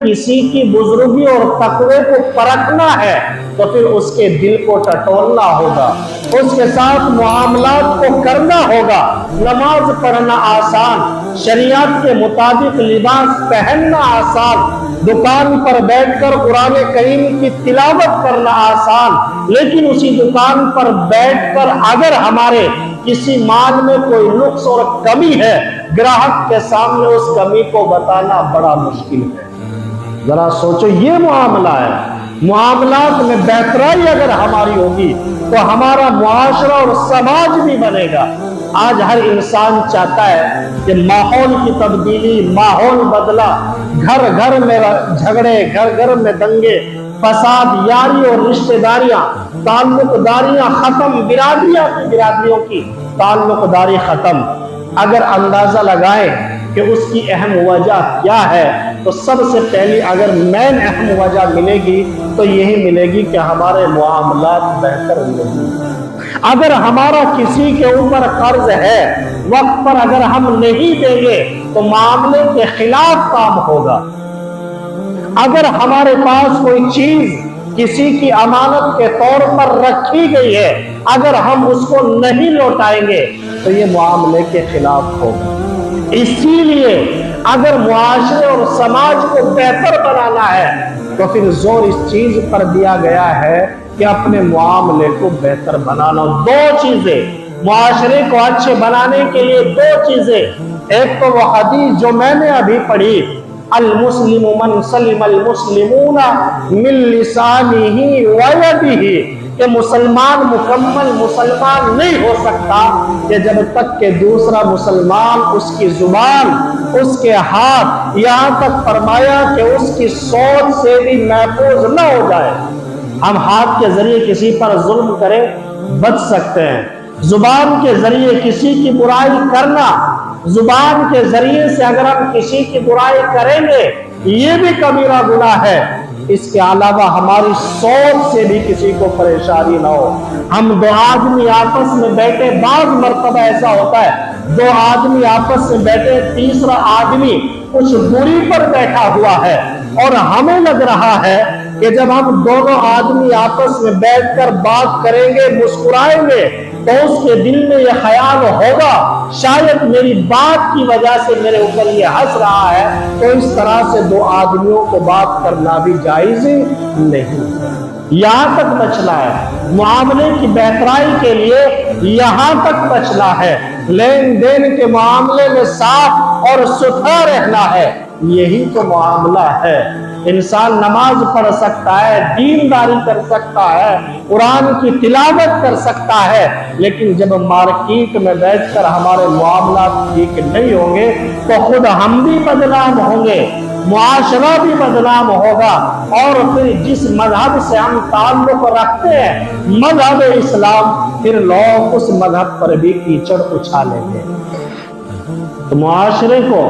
किसी की बुजुर्गी और तकवे को परखना है तो फिर उसके दिल को टटोलना होगा, उसके साथ मुआमलात को करना होगा। नमाज पढ़ना आसान, शरीयत के मुताबिक लिबास पहनना आसान, दुकान पर बैठकर कुरान करीम की तिलावत करना आसान, लेकिन उसी दुकान पर बैठकर अगर हमारे किसी माल में कोई नुक्स और कमी है, ग्राहक के सामने उस कमी को बताना बड़ा मुश्किल है। जरा सोचो, ये मामला है। मामलात में बेहतराई अगर हमारी होगी तो हमारा मुआशरा और समाज भी बनेगा। आज हर इंसान चाहता है कि माहौल की तब्दीली, माहौल बदला, घर घर में झगड़े, घर घर में दंगे फसाद, यारी और रिश्तेदारियां, ताल्लुकदारियां खत्म, बिरादरियों की ताल्लुकदारी खत्म। अगर अंदाजा लगाएं कि उसकी अहम वजह क्या है तो सबसे पहली अगर मेन अहम वजह मिलेगी तो यही मिलेगी कि हमारे मुआमलात बेहतर नहीं। अगर हमारा किसी के ऊपर कर्ज है, वक्त पर अगर हम नहीं देंगे तो मामले के खिलाफ काम होगा। अगर हमारे पास कोई चीज किसी की अमानत के तौर पर रखी गई है, अगर हम उसको नहीं लौटाएंगे तो ये मामले के खिलाफ होगा। इसीलिए अगर मुआशरे और समाज को बेहतर बनाना है तो फिर जोर इस चीज पर दिया गया है कि अपने मामले को बेहतर बनाना। दो चीजें मुआशरे को अच्छे बनाने के लिए, दो चीजें। एक तो वो हदीस जो मैंने अभी पढ़ी, अल मुस्लिमु मन सलिमल मुस्लिमूना मिन लिसानिही व यदिही, कि मुसलमान मुकम्मल मुसलमान नहीं हो सकता कि जब तक कि दूसरा मुसलमान उसकी जुबान, उसके हाथ, यहाँ तक फरमाया कि उसकी सोच से भी महफूज न हो जाए। हम हाथ के जरिए किसी पर जुल्म करें, बच सकते हैं। जुबान के जरिए किसी की बुराई करना, जुबान के जरिए से अगर हम किसी की बुराई करेंगे ये भी कबीरा गुनाह है। इसके अलावा हमारी सोच से भी किसी को परेशानी ना हो। हम दो आदमी आपस में बैठे, बाज मर्तबा ऐसा होता है दो आदमी आपस में बैठे, तीसरा आदमी कुछ दूरी पर बैठा हुआ है और हमें लग रहा है कि जब हम दोनों आदमी आपस में बैठकर बात करेंगे, मुस्कुराएंगे तो उसके दिल में यह ख्याल होगा शायद मेरी बात की वजह से मेरे ऊपर ये हंस रहा है, तो इस तरह से दो आदमियों को बात करना भी जायज नहीं। यहाँ तक बचना है, मामले की बेहतराई के लिए यहाँ तक बचना है, लेन देन के मामले में साफ और सुथरा रहना है। यही तो मामला है। इंसान नमाज पढ़ सकता है, दीनदारी कर सकता है, कुरान की तिलावत कर सकता है, लेकिन जब मार्केट में बैठकर हमारे मामला ठीक नहीं होंगे तो खुद हम भी बदनाम होंगे, मुआशरा भी बदनाम होगा। और फिर जिस मजहब से हम ताल्लुक रखते हैं, मजहब इस्लाम, फिर लोग उस मजहब पर भी कीचड़ उछालेंगे। तो मुआशरे को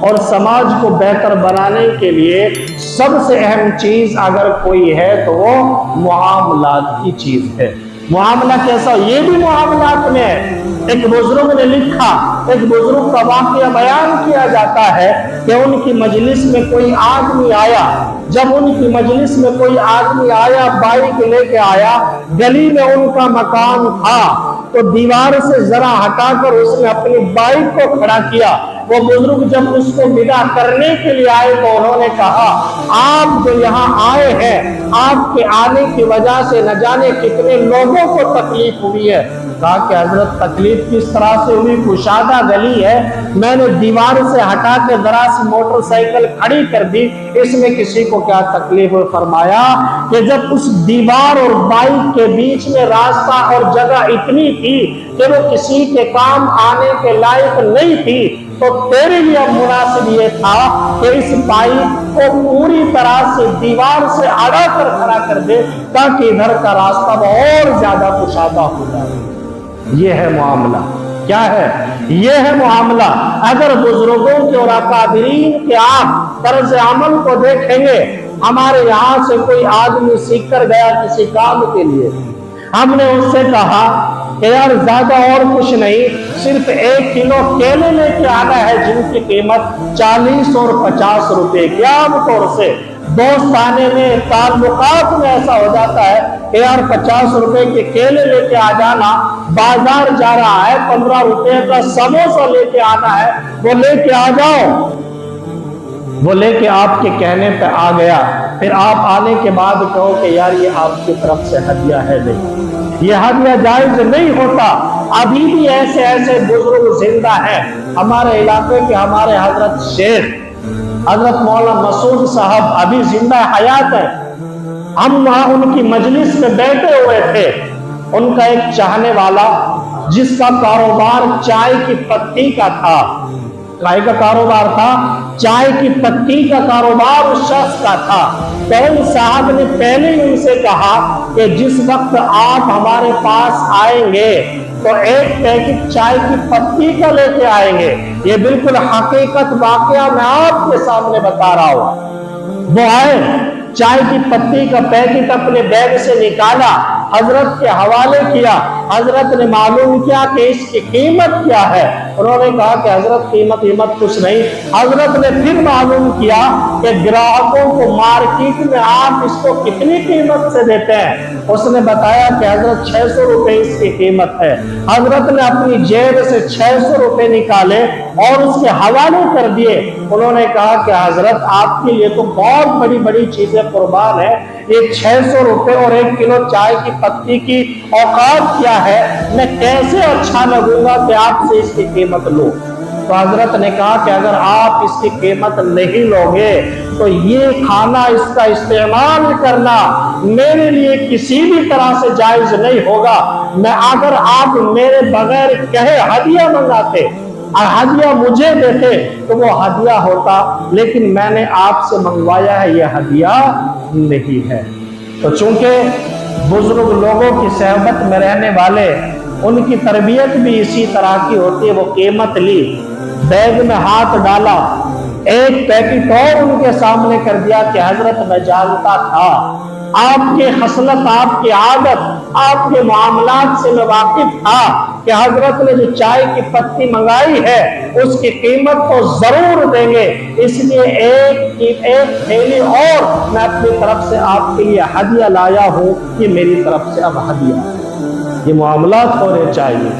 और समाज को बेहतर बनाने के लिए सबसे अहम चीज अगर कोई है तो वो मुआमलात की चीज है। मुआमला कैसा, ये भी मुआमलात में है। एक बुजुर्ग ने लिखा, एक बुजुर्ग का वाकया बयान किया जाता है कि उनकी मजलिस में कोई आदमी आया। जब उनकी मजलिस में कोई आदमी आया, बाइक लेके आया, गली में उनका मकान था तो दीवार से जरा हटाकर उसने अपनी बाइक को खड़ा किया। वो बुजुर्ग जब उसको विदा करने के लिए आए तो उन्होंने कहा, आप जो यहाँ आए हैं, आपके आने की वजह से न जाने कितने लोगों को तकलीफ हुई है। कहा कि हजरत तकलीफ किस तरह से हुई, कुशादा गली है, मैंने दीवार से हटा के जरा सी मोटरसाइकिल खड़ी कर दी, इसमें किसी को क्या तकलीफ हुई। फरमाया कि जब उस दीवार और बाइक के बीच में रास्ता और जगह इतनी थी कि वो किसी के काम आने के लायक नहीं थी, तो तेरे लिए मुनासिब ये था कि इस बाइक को पूरी तरह से दीवार से अड़ा कर खड़ा कर दे ताकि इधर का रास्ता और ज्यादा कुशादा हो जाए। ये है मामला। क्या है? ये है मामला। अगर बुजुर्गों के और अकाबिरीन के आप तर्ज अमल को देखेंगे, हमारे यहाँ से कोई आदमी सीख कर गया किसी काम के लिए, हमने उससे कहा کہ यार ज्यादा और कुछ नहीं, सिर्फ 1 किलो केले लेके आना है जिनकी कीमत 40 और 50 रुपए की। आमतौर से दोस्त आने में, ताल्लुकात में ऐसा हो जाता है कि यार 50 रुपए के केले लेके आ जाना, बाजार जा रहा है 15 रुपए का समोसा लेके आना है, वो लेके आ जाओ। वो लेके आपके कहने पे आ गया, फिर आप आने के बाद कहो कि यार ये आपकी तरफ से हदिया है, नहीं, ये हदिया जायज नहीं होता। अभी भी ऐसे ऐसे बुजुर्ग जिंदा हैं हमारे इलाके के, हमारे हजरत शेख हजरत मौलाना मसूद साहब अभी जिंदा हयात है। हम वहां उनकी मजलिस में बैठे हुए थे। उनका एक चाहने वाला जिसका कारोबार चाय की पत्ती का था, चाय का कारोबार था, चाय की पत्ती का कारोबार उस शख्स का था। तो उन साहब ने पहले ही उनसे कहा कि जिस वक्त आप हमारे पास आएंगे तो एक पैकेट चाय की पत्ती का लेके आएंगे। ये बिल्कुल हकीकत वाकया मैं आपके सामने बता रहा हूं। वो आए, चाय की पत्ती का पैकेट अपने बैग से निकाला, हजरत के हवाले किया। हजरत ने मालूम किया कि इसकी कीमत क्या है। उन्होंने कहा कि हजरत कीमत कुछ नहीं। हजरत ने फिर मालूम किया कि ग्राहकों को मार्केट में आप इसको कितनी कीमत से देते हैं। उसने बताया कि हजरत 600 रुपए इसकी कीमत है। हजरत ने अपनी जेब से 600 रुपए निकाले और उसके हवाले कर दिए। उन्होंने कहा कि हजरत आपके लिए तो बहुत बड़ी बड़ी चीजें कुर्बान है, ये 600 रुपए और 1 किलो चाय की पत्ती की औकात क्या है, मैं कैसे अच्छा लगूंगा कि आपसे इसकी कीमत लूं। तो हजरत ने कहा कि अगर आप इसकी कीमत नहीं लोगे तो ये खाना, इसका इस्तेमाल करना मेरे लिए किसी भी तरह से जायज नहीं होगा। मैं अगर आप मेरे बगैर कहे हदिया मंगाते और हदिया मुझे देते तो वो हदिया होता, लेकिन मैंने आपसे मंगवाया है, ये हदिया नहीं है। तो चूंकि बुजुर्ग लोगों की सहबत में रहने वाले, उनकी तरबियत भी इसी तरह की होती है। वो कीमत ली, बैग में हाथ डाला, एक पैकेट और उनके सामने कर दिया कि हजरत मैं जानता था आपके खसलत, आपकी आदत, आपके मामलात से मैं वाकिफ था कि हजरत ने जो चाय की पत्ती मंगाई है उसकी कीमत तो जरूर देंगे, इसलिए एक थैली और मैं अपनी तरफ से आपके लिए हदिया लाया हूं। कि मेरी तरफ से अब हदिया है। ये मामलात होने चाहिए।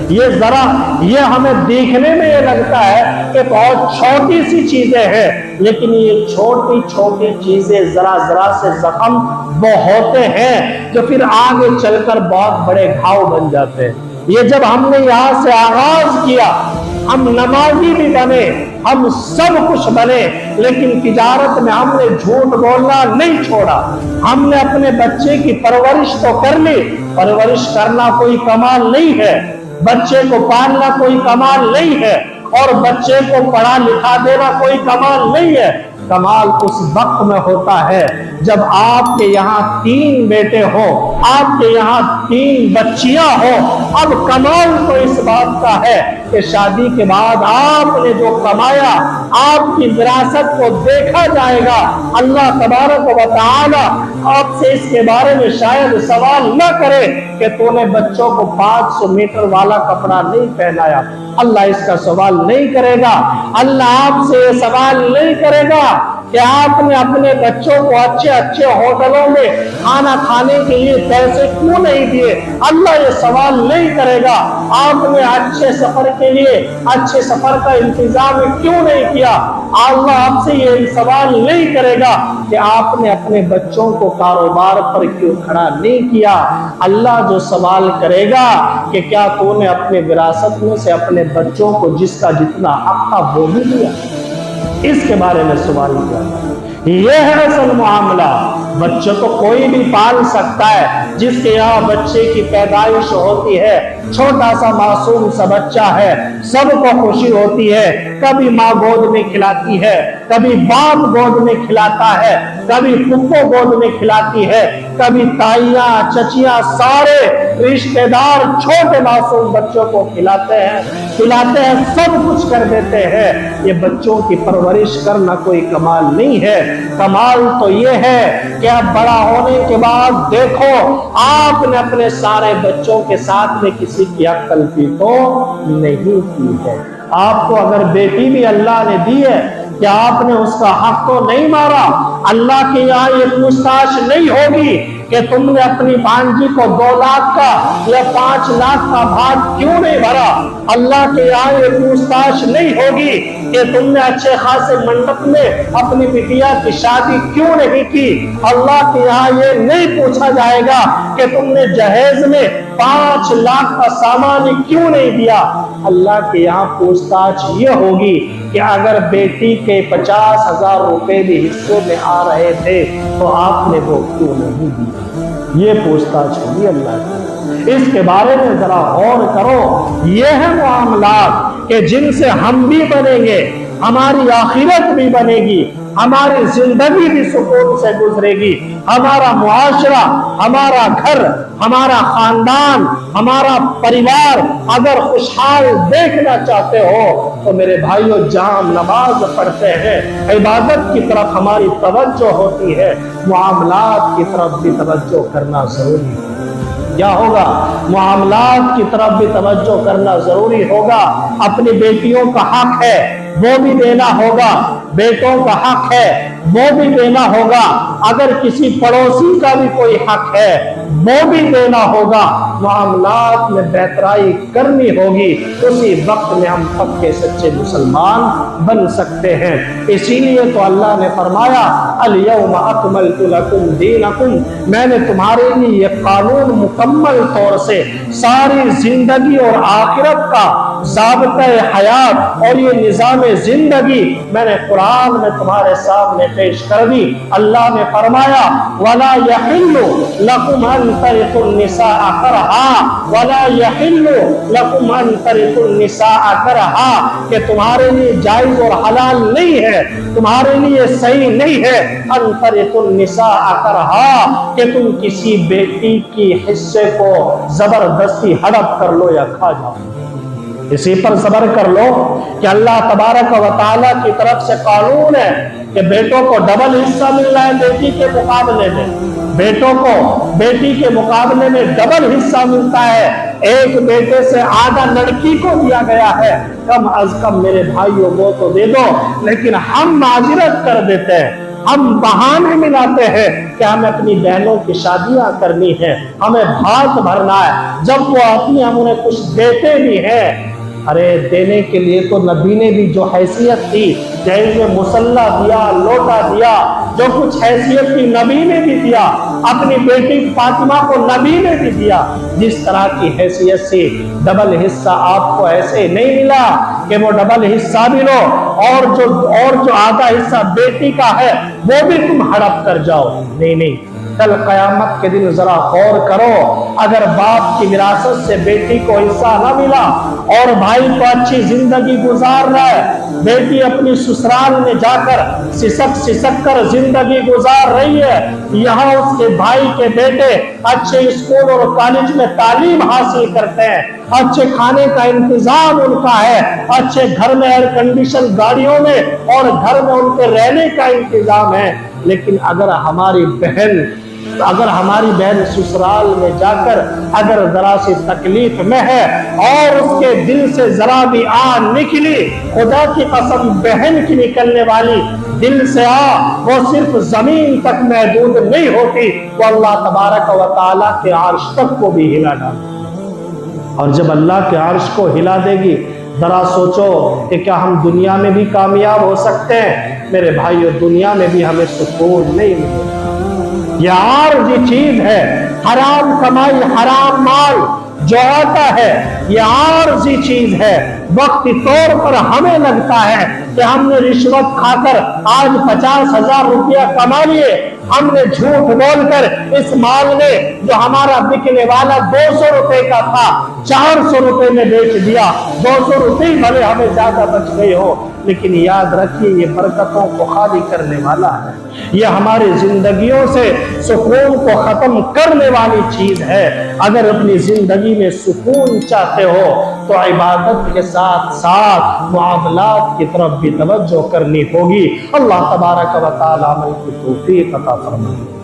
ये हमें देखने में ये लगता है कि बहुत छोटी सी चीजें हैं, लेकिन ये छोटी छोटी चीजें जरा जरा से जख्म वो होते हैं जो फिर आगे चलकर बहुत बड़े घाव बन जाते हैं। ये जब हमने यहाँ से आगाज किया, हम नमाजी भी बने, हम सब कुछ बने, लेकिन तिजारत में हमने झूठ बोलना नहीं छोड़ा। हमने अपने बच्चे की परवरिश तो कर ली। परवरिश करना कोई कमाल नहीं है, बच्चे को पालना कोई कमाल नहीं है, और बच्चे को पढ़ा लिखा देना कोई कमाल नहीं है। कमाल उस वक्त में होता है जब आपके यहाँ 3 बेटे हो, आपके यहाँ 3 बच्चियां हो। अब कमाल तो इस बात का है कि शादी के बाद आपने जो कमाया, आपकी विरासत को देखा जाएगा। अल्लाह तबारक व तआला आपसे इसके बारे में शायद सवाल न करे कि तूने बच्चों को 500 मीटर वाला कपड़ा नहीं पहनाया। अल्लाह इसका सवाल नहीं करेगा। अल्लाह आपसे ये सवाल नहीं करेगा कि आपने अपने बच्चों को अच्छे अच्छे होटलों में खाना खाने के लिए पैसे क्यों नहीं दिए। अल्लाह ये सवाल नहीं करेगा आपने अच्छे सफर के लिए अच्छे सफर का इंतजाम क्यों नहीं किया। अल्लाह आपसे ये सवाल नहीं करेगा कि आपने अपने बच्चों को कारोबार पर क्यों खड़ा नहीं किया। अल्लाह जो सवाल करेगा कि क्या तूने अपने विरासत में से अपने बच्चों को जिसका जितना हक था वो भी दिया, इसके बारे में सवाल किया। यह है असल मामला। बच्चे को कोई भी पाल सकता है। जिसके यहाँ बच्चे की पैदाइश होती है, छोटा सा मासूम सा बच्चा है, सबको खुशी होती है कभी माँ गोद में खिलाती है, कभी बाप गोद में खिलाता है, कभी फुप्पो गोद में खिलाती है, कभी ताइयां चचियां सारे रिश्तेदार छोटे मासूम बच्चों को खिलाते हैं, सब कुछ कर देते हैं। ये बच्चों की परवरिश करना कोई कमाल नहीं है। कमाल तो ये है कि आप बड़ा होने के बाद देखो आपने अपने सारे बच्चों के साथ में किसी की हक तलफी तो नहीं की है। आपको अगर बेटी भी अल्लाह ने दी है कि आपने उसका हक तो नहीं मारा, अल्लाह के यहाँ ये पूछताछ नहीं होगी कि तुमने अपनी भांजी को 2 लाख का या 5 लाख का भाग क्यों नहीं भरा। अल्लाह के यहाँ ये पूछताछ नहीं होगी कि तुमने अच्छे खासे मंडप में अपनी बिटिया की शादी क्यों नहीं की। अल्लाह के यहाँ ये नहीं पूछा जाएगा कि तुमने जहेज में 5 लाख का सामान क्यों नहीं दिया। अल्लाह के यहाँ पूछताछ ये होगी कि अगर बेटी के 50,000 रुपए भी हिस्से में आ रहे थे तो आपने वो क्यों नहीं दी। ये पूछताछ होगी अल्लाह की। इसके बारे में जरा गौर करो। ये है मामलात कि जिनसे हम भी बनेंगे, हमारी आखिरत भी बनेगी, हमारी जिंदगी भी सुकून से गुजरेगी, हमारा मुआशरा, हमारा घर, हमारा खानदान, हमारा परिवार अगर खुशहाल देखना चाहते हो तो मेरे भाइयों जहां नमाज पढ़ते हैं, इबादत की तरफ हमारी तवज्जो होती है, मुआमलात की तरफ भी तवज्जो करना जरूरी है। क्या होगा? मुआमलात की तरफ भी तवज्जो करना जरूरी होगा। अपनी बेटियों का हक है वो भी देना होगा, बेटों का हक है वो भी देना होगा, अगर किसी पड़ोसी का भी कोई हक है वो भी देना होगा। मामलात में बेहतराई करनी होगी, उसी वक्त में हम पक्के सच्चे मुसलमान बन सकते हैं। इसीलिए तो अल्लाह ने फरमाया अल-यौमा अकमलतु लकुम दीनकुम, मैंने तुम्हारे लिए ये कानून मुकम्मल तौर से सारी जिंदगी और आखिरत का ज़ाब्ता हयात और ये निज़ाम जिंदगी मैंने कुरान में तुम्हारे सामने पेश कर दी। अल्लाह ने फरमाया वला यहिल्लु लकुम अन तरिकुन निसाअ करहा, वला यहिल्लु लकुम अन तरिकुन निसाअ करहा, कि तुम्हारे लिए जायज और हलाल नहीं है, तुम्हारे लिए सही नहीं है अन तरिकुन निसाअ करहा, कि तुम किसी बेटी की हिस्से को जबरदस्ती हड़प कर लो या खा जाओ। इसी पर सब्र कर लो कि अल्लाह तबारक व तआला की तरफ से कानून है कि बेटों को डबल हिस्सा मिल रहा है बेटी के मुकाबले में, बेटों को बेटी के मुकाबले में डबल हिस्सा मिलता है। एक बेटे से आधा लड़की को दिया गया है, कम अज कम मेरे भाइयों वो तो दे दो। लेकिन हम माजिरत कर देते हैं, हम बहाने मिलाते हैं कि हमें अपनी बहनों की शादियां करनी है, हमें भात भरना है, जब वो अपनी हम उन्हें कुछ देते भी हैं। अरे देने के लिए तो नबी ने भी जो हैसियत थी, जहेज में मुसल्ला दिया, लोटा दिया, जो कुछ हैसियत थी नबी ने भी दिया, अपनी बेटी फातिमा को नबी ने भी दिया। जिस तरह की हैसियत से डबल हिस्सा आपको ऐसे नहीं मिला कि वो डबल हिस्सा भी लो और जो आधा हिस्सा बेटी का है वो भी तुम हड़प कर जाओ। नहीं, कल कयामत के दिन जरा गौर करो, अगर बाप की विरासत से बेटी को हिस्सा न मिला और भाई को अच्छी जिंदगी गुजार रहा है, बेटी अपनी ससुराल में जाकर सिसक कर जिंदगी गुजार रही है, यहाँ उसके भाई के बेटे अच्छे स्कूल और कॉलेज में तालीम हासिल करते हैं, अच्छे खाने का इंतजाम उनका है, अच्छे घर में एयर कंडीशन गाड़ियों में और घर में उनके रहने का इंतजाम है। लेकिन अगर हमारी बहन ससुराल में जाकर अगर जरा सी तकलीफ में है और उसके दिल से जरा भी आ निकली, खुदा की कसम बहन की निकलने वाली दिल से वो सिर्फ जमीन तक महदूद नहीं होती, वो अल्लाह तबारक व तआला के अर्श तक को भी हिला डालेगी। और जब अल्लाह के अर्श को हिला देगी, जरा सोचो कि क्या हम दुनिया में भी कामयाब हो सकते हैं? मेरे भाइयों, दुनिया में भी हमें सुकून नहीं मिलेगा। ये आर्जी चीज है, हराम कमाई, हराम माल जो आता है, ये आर्जी चीज है। वक्ती तौर पर हमें लगता है कि हमने रिश्वत खाकर आज 50,000 रुपया कमा लिए, हमने झूठ बोलकर इस माल में जो हमारा बिकने वाला 200 रुपए का था 400 रुपए में बेच दिया। 200 रुपए भले हमें ज्यादा बच गए हो, लेकिन याद रखिए ये बरकतों को खाली करने वाला है, ये हमारी जिंदगियों से सुकून को खत्म करने वाली चीज है। अगर अपनी जिंदगी में सुकून चाहते हो तो इबादत के साथ साथ मुआमलात की तरफ भी तवज्जो करनी होगी। अल्लाह तबारक व तआला अमल की तौफीक अता फरमाए।